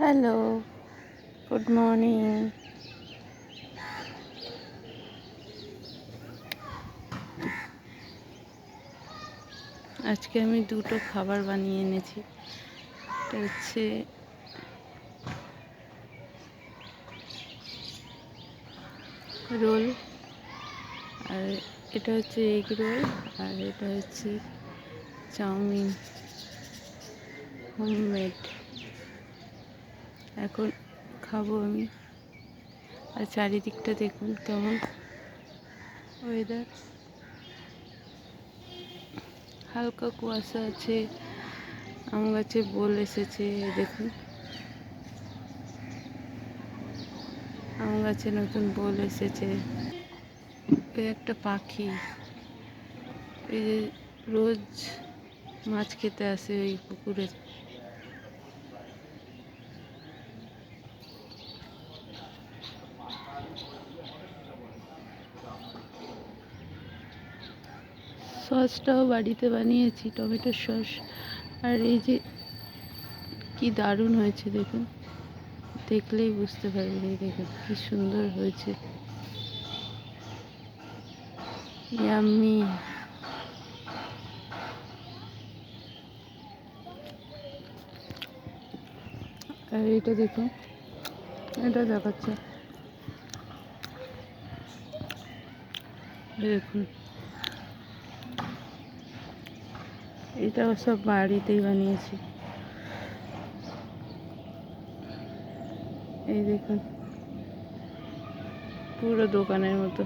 Hello, good morning. আজকে আমি দুটো খাবার বানিয়ে এনেছি। এটা হচ্ছে রোল, আর এটা হচ্ছে এগ রোল, আর এটা হচ্ছে চাউমিন হোমমেড। এখন খাবো আমি। আর চারিদিকটা দেখুন কেমন ওয়েদার, হালকা কুয়াশা আছে। আম গাছে বোল এসেছে, দেখুন আম গাছে নতুন বোল এসেছে। ওই একটা পাখি, এই যে রোজ মাছ খেতে আসে ওই পুকুরে। সসটাও বাড়িতে বানিয়েছি, টমেটোর সস। আর এই যে কি দারুণ হয়েছে দেখুন, দেখলেই বুঝতে পারবেন। এই দেখুন কি সুন্দর হয়েছে, ইয়াম্মি। আর এইটা দেখুন, এটা দেখাচ্ছে, দেখুন এটাও সব বাড়িতেই বানিয়েছি। এই দেখুন পুরো দোকানের মতো।